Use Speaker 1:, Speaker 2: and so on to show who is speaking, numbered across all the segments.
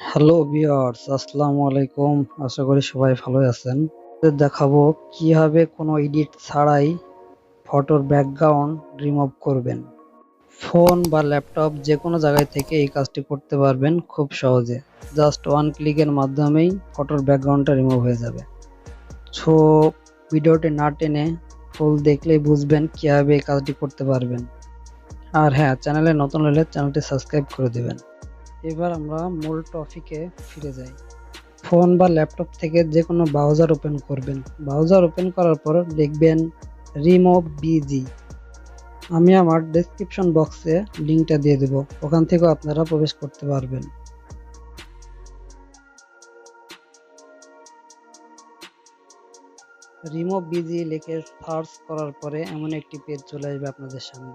Speaker 1: Hello viewers, আসসালামু আলাইকুম। আশা করি সবাই ভালো আছেন। দেখাবো কিভাবে কোনো এডিট ছাড়াই ফটোর ব্যাকগ্রাউন্ড রিমুভ করবেন। ফোন বা ল্যাপটপ যে কোনো জায়গায় থেকে এই কাজটি করতে পারবেন খুব সহজে। জাস্ট ওয়ান ক্লিকের মাধ্যমেই ফটোর ব্যাকগ্রাউন্ডটা রিমুভ হয়ে যাবে। সো ভিডিওটি না টেনে ফুল দেখলেই বুঝবেন কিভাবে এই কাজটি করতে পারবেন। আর হ্যাঁ, চ্যানেলে নতুন হলে চ্যানেলটি সাবস্ক্রাইব করে দেবেন। এবার আমরা মূল টপিকে ফিরে যাই। ফোন বা ল্যাপটপ থেকে যে কোনো ব্রাউজার ওপেন করবেন। ব্রাউজার ওপেন করার পর লিখবেন রিমুভ বিজি। আমি আমার ডেসক্রিপশন বক্সে লিঙ্কটা দিয়ে দেব, ওখান থেকেও আপনারা প্রবেশ করতে পারবেন। রিমুভ বিজি লিখে সার্চ করার পরে এমন একটি পেজ চলে আসবে আপনাদের সামনে।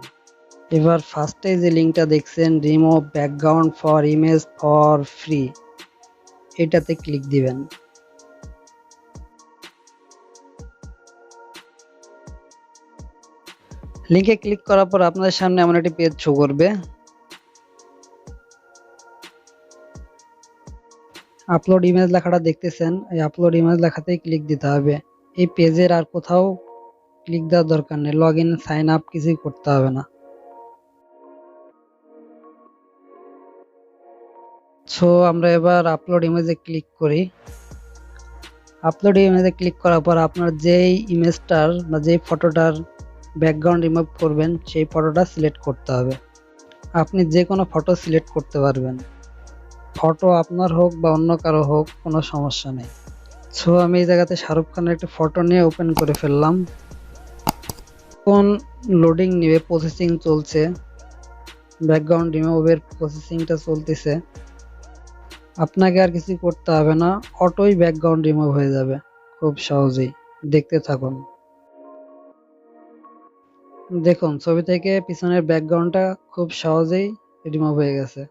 Speaker 1: এবার ফার্স্টে যে লিঙ্কটা দেখছেন remove background for image for free, এটাতে ক্লিক দিবেন। লিঙ্কে ক্লিক করার পর আপনাদের সামনে এমন একটি পেজ শো করবে। আপলোড ইমেজ লেখাটা দেখতেছেন, এই আপলোড ইমেজ লেখাতেই ক্লিক দিতে হবে। এই পেজের আর কোথাও ক্লিক দেওয়ার দরকার নেই, লগ ইন সাইন আপ কিছুই করতে হবে না। সো আমরা এবার আপলোড ইমেজে ক্লিক করি। আপলোড ইমেজে ক্লিক করার পর আপনার যেই ইমেজটার বা যেই ফটোটার ব্যাকগ্রাউন্ড রিমুভ করবেন সেই ফটোটা সিলেক্ট করতে হবে। আপনি যে কোনো ফটো সিলেক্ট করতে পারবেন, ফটো আপনার হোক বা অন্য কারো হোক, কোনো সমস্যা নেই। সো আমি এই জায়গাতে শাহরুখ খানের একটা ফটো নিয়ে ওপেন করে ফেললাম। কোন লোডিং নিবে, প্রসেসিং চলছে, ব্যাকগ্রাউন্ড রিমুভের প্রসেসিংটা চলতেছে। আপনাকে আর কিছু করতে হবে না, অটোই ব্যাকগ্রাউন্ড রিমুভ হয়ে যাবে খুব সহজেই। দেখতে থাকুন। দেখুন ছবি থেকে পিছনের ব্যাকগ্রাউন্ডটা খুব সহজেই রিমুভ হয়ে গেছে।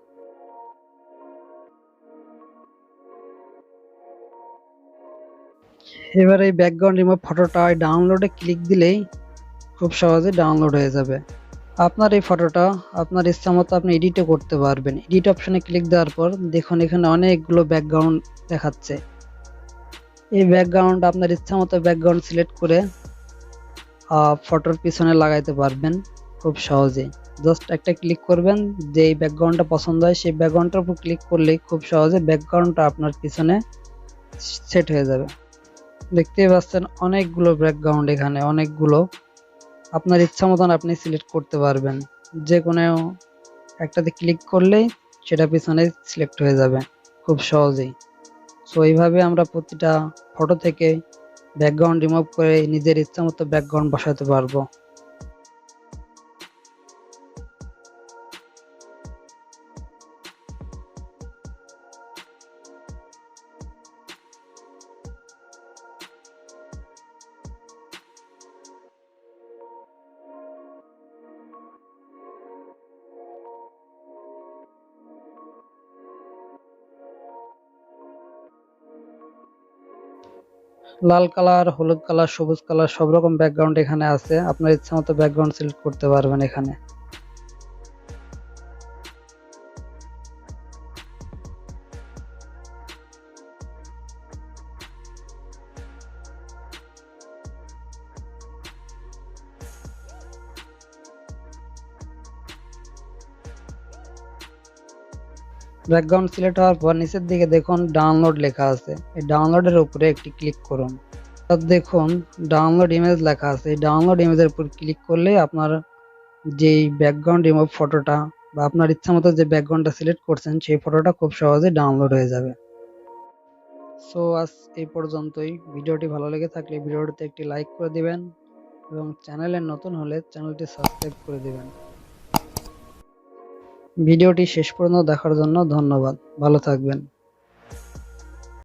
Speaker 1: এবার এই ব্যাকগ্রাউন্ড রিমুভ ফটোটা ডাউনলোডে ক্লিক দিলেই খুব সহজে ডাউনলোড হয়ে যাবে। আপনার এই ফটোটা আপনার ইচ্ছা মতো আপনি এডিটও করতে পারবেন। এডিট অপশনে ক্লিক দেওয়ার পর দেখুন এখানে অনেকগুলো ব্যাকগ্রাউন্ড দেখাচ্ছে। এই ব্যাকগ্রাউন্ড আপনার ইচ্ছা মতো ব্যাকগ্রাউন্ড সিলেক্ট করে ফটোর পিছনে লাগাইতে পারবেন খুব সহজেই। জাস্ট একটা ক্লিক করবেন, যে ব্যাকগ্রাউন্ডটা পছন্দ হয় সেই ব্যাকগ্রাউন্ডটার উপর ক্লিক করলেই খুব সহজে ব্যাকগ্রাউন্ডটা আপনার পিছনে সেট হয়ে যাবে। দেখতেই পাচ্ছেন অনেকগুলো ব্যাকগ্রাউন্ড, এখানে অনেকগুলো। আপনার ইচ্ছা মতন আপনি সিলেক্ট করতে পারবেন, যে কোনো একটাতে ক্লিক করলেই সেটা পিছনে সিলেক্ট হয়ে যাবে খুব সহজেই। সো এইভাবে আমরা প্রতিটা ফটো থেকে ব্যাকগ্রাউন্ড রিমুভ করে নিজের ইচ্ছা মতো ব্যাকগ্রাউন্ড বসাতে পারবো। লাল কালার, হলুদ কালার, সবুজ কালার সব রকম ব্যাকগ্রাউন্ড এখানে আছে। আপনার ইচ্ছা মতো ব্যাকগ্রাউন্ড সিলেক্ট করতে পারবেন এখানে। ব্যাকগ্রাউন্ড সিলেক্ট হওয়ার পর নিচের দিকে দেখুন ডাউনলোড লেখা আছে, এই ডাউনলোডের উপরে একটি ক্লিক করুন। দেখুন ডাউনলোড ইমেজ লেখা আছে, এই ডাউনলোড ইমেজের উপর ক্লিক করলে আপনার যেই ব্যাকগ্রাউন্ড রিমুভ ফটোটা বা আপনার ইচ্ছা মতো যে ব্যাকগ্রাউন্ডটা সিলেক্ট করছেন সেই ফটোটা খুব সহজে ডাউনলোড হয়ে যাবে। সো আজ এই পর্যন্তই। ভিডিওটি ভালো লেগে থাকলে ভিডিওটিতে একটি লাইক করে দিবেন এবং চ্যানেলে নতুন হলে চ্যানেলটি সাবস্ক্রাইব করে দিবেন। ভিডিওটি শেষ পর্যন্ত দেখার জন্য ধন্যবাদ। ভালো থাকবেন।